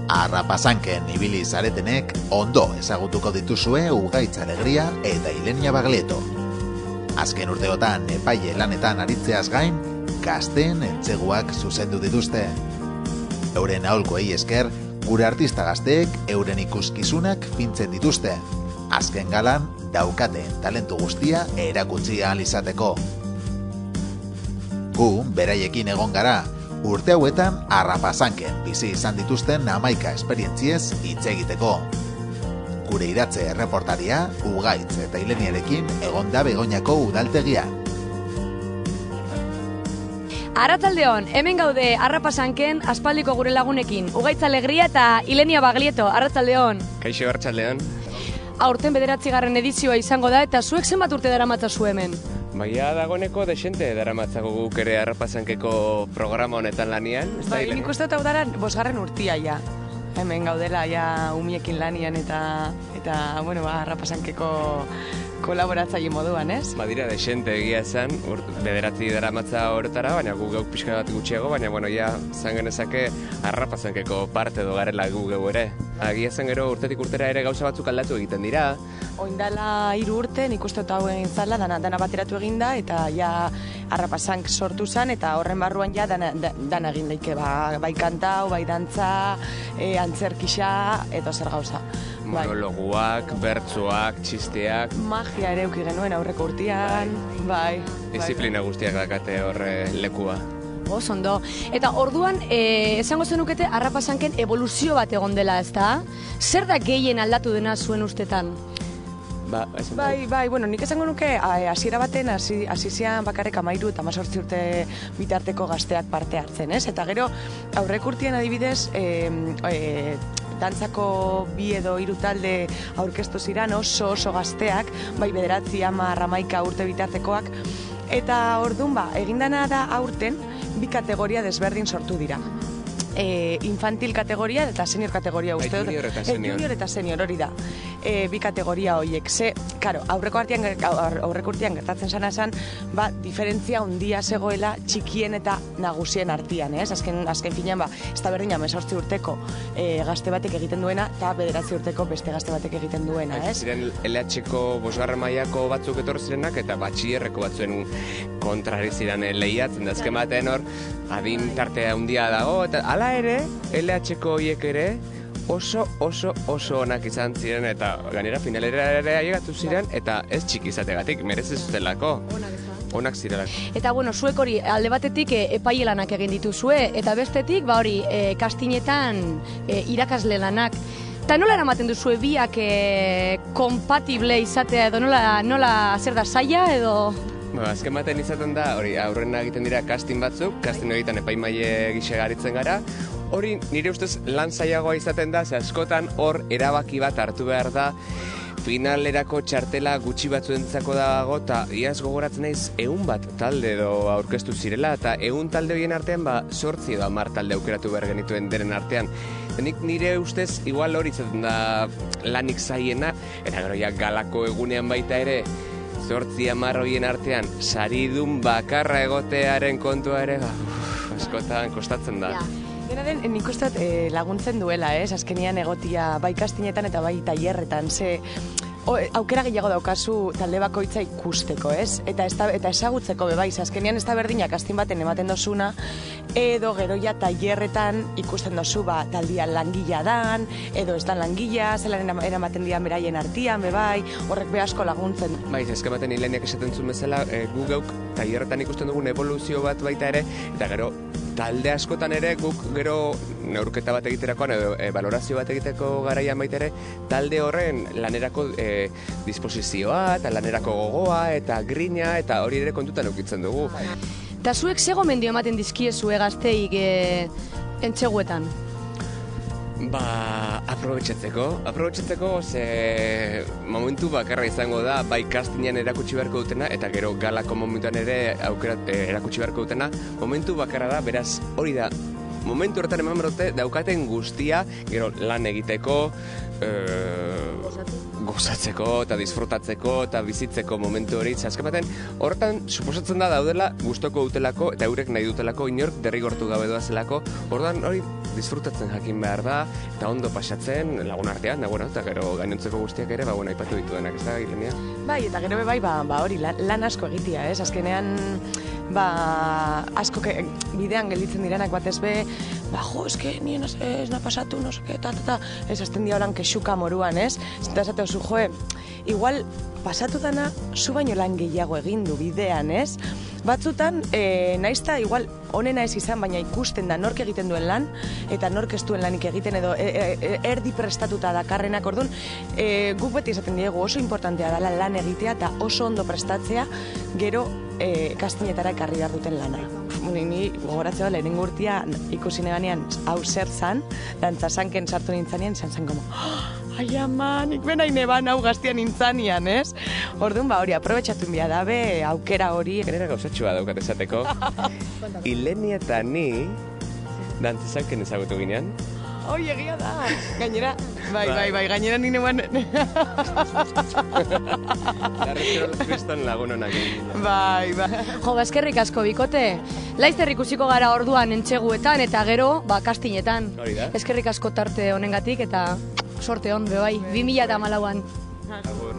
Arrapasanken ibili zaretenek ondo ezagutuko dituzue Ugaitz Alegria eta Ilenia Baglietto. Azken urteotan epaile lanetan aritzeaz gain, gazteen entseguak zuzendu dituzte. Euren aholkoei esker, gure artista gazteek euren ikuskizunak fintzen dituzte. Azken galan, daukaten talentu guztia erakutsi ahal izateko. Gu, beraiekin egon gara, urte hauetan Arrapasanken bizi izan dituzten 11 esperientziez hitz egiteko. Gure idatze erreportaria, Ugaitz eta Ileniarekin egon da Begoñako udaltegian. Arratsaldeon, hemen gaude Arrapasanken aspaldiko gure lagunekin, Ugaitz Alegria eta Ilenia Baglietto. Arratsaldeon. Kaixo, arratsaldeon. Aurten 9. edizioa izango da eta zuek zenbat urte daramatzazu hemen? Baina dagoeneko desente daramatzago guk ere Arrapasankeko programa honetan lanian. Bai, nik uste dut hau dara 5. urtia ja. Hemen gaudela ja umiekin lanian eta bueno, Arrapasankeko kolaboratzaile moduan, ez? Badira desente egia esan, 9 daramatza horretara, baina gu geuk pixka bat gutxiago, baina bueno, ja zan genezake Arrapasankeko parte edo garela gu geu ere. Agia zen gero urtetik urtera ere gauza batzuk aldatu egiten dira. Oindala 3 urte, nik uste dut hau egin zala, dana bateratu eginda, eta ja Arrapasank sortu zen, eta horren barruan ja dana egin daike, bai kantau, bai dantza, antzerkisa, edo zer gauza. Monologuak, bertsoak, txisteak. Magia ere euki genuen aurreko urtean, bai. Disiplina guztiak dakate horre lekua. Ondo. Eta orduan, esango zenukete Arrapasanken evoluzio bat egon dela, ezta? Zer da gehien aldatu dena zuen ustetan? Bai, bueno, nik esango nuke hasiera baten hasi zian bakarrik 13 eta 18 urte bitarteko gazteak parte hartzen, ez? Eta gero aurreko urtean adibidez, dantzako 2 edo 3 talde aurkeztu ziren oso gazteak, bai 9, 10, 11 urte bitartekoak, eta orduan egin dena da aurten 2 kategoria desberdin sortu dira. Infantil kategoria eta senior kategoria uste dut. Junior eta senior hori da. 2 kategoria horiek. Aurreko urtean gertatzen sana esan, diferentzia handia zegoela txikien eta nagusien artean, ez? Azken finean, ez da berdina 18 urteko gazte batek egiten duena eta 9 urteko beste gazte batek egiten duena, ez? Ziren LH-ko 5. mailako batzuk etorri zirenak eta batxillerreko batzuen kontrari ziren lehiatzen, da azken batean hor adin tartea handia dago, eta hala ere, LH-ko horiek ere oso onak izan ziren, eta gainera finalera ere ailegatu ziren, eta ez txiki izategatik, merezi zutelako. Onak zirelako. Eta bueno, zuek hori alde batetik epaile lanak egin dituzue, eta bestetik kastinetan irakasle lanak. Eta nola eramaten duzue biak kompatible izatea edo nola zer da zaila edo... Azken baten izaten da, aurren egiten dira casting batzuk, casting egiten epaimaile gisa garitzen gara. Hori nire ustez lan zailagoa izaten da, ze askotan hor erabaki bat hartu behar da, finalerako txartela gutxi batzuentzako dago, eta iaz gogoratzen naiz 100 bat talde edo aurkeztu zirela, eta 100 talde horien artean 8 edo 10 talde aukeratu behar genituen denen artean. Nik nire ustez igual hori izaten da lanik zaiena, eta gero ja galako egunean baita ere, 8-10 horien artean saridun bakarra egotearen kontua ere, askotan kostatzen da. Dena den, nik uste laguntzen duela, ez? Azkenian egotia bai kastinetan eta bai tailerretan, aukera gehiago daukazu talde bakoitza ikusteko, ez? Eta ezagutzeko bebaiz, azkenian ez da berdina kastin baten ematen dozuna, edo gero ja tailerretan ikusten dozu taldia langila dan, edo ez da langila, zelan eramaten dian beraien artian, bebai, horrek be asko laguntzen. Bai, ezke baten Ileniak esaten zuen bezala, gu geuk tailerretan ikusten dugun evoluzio bat baita ere, eta gero talde askotan ere guk gero neurketa bat egiterakoan edo valorazio bat egiteko garaian baita ere, talde horren lanerako disposizioa eta lanerako gogoa eta grina eta hori ere kontutan eukitzen dugu. Eta zuek ze gomendio ematen dizkiezue gazteik entseguetan? Aprobetxatzeko, ze momentu bakarra izango da, bai kastinean erakutsi beharko dutena, eta gero galako momentuan ere erakutsi beharko dutena, momentu bakarra da, beraz hori da momentu horretan eman berote daukaten guztia, gero lan egiteko, gozatzeko eta disfrutatzeko eta bizitzeko momentu hori. Azken baten, horretan suposatzen da daudela gustoko dutelako eta eurek nahi dutelako inork derrigortu gabe doazelako. Orduan hori disfrutatzen jakin behar da eta ondo pasatzen lagun artean, eta gero gainontzeko guztiak ere, aipatu dituenak, ez da, Ilenia? Bai, eta gero bai, hori, lan asko egitea, ez? Azkenean, asko bidean gelditzen direnak batez be, eske, nien ez na pasatu, no seke, ez azten dia horan kexuka moruan, ez? Zenta esate oso, igual pasatu dana, zu baino lan gehiago egin du bidean, ez? Batzutan, naizta, igual, honena ez izan, baina ikusten da nork egiten duen lan, eta nork ez duen lanik egiten, edo erdi prestatuta dakarrenak, orduan, guk beti esaten diegu oso importantea dela lan egitea, eta oso ondo prestatzea, gero kastinetara ekarri behar duten lana. Ni gogoratzea da, lehenengo urtia ikusi neganean hau zer zan, dantzazanken sartu nintzanean, zan como, ai ama, nik benain eban hau gaztian nintzanian, ez? Orduan, hori, aprobetxatu bia dabe, aukera hori. Genera gauzatxua daukat esateko. Ilenia eta ni dantzazanken ezagutu ginean. Oi, egia da. Gainera, bai, gainera nire ban... Garretxero kriston lagunonak egin. Bai. Jo, eskerrik asko bikote. Laizter ikusiko gara orduan entxeguetan eta gero, kastinetan. Hori da. Eskerrik asko tarte honengatik eta sorte on, bai, 2014an. Agur.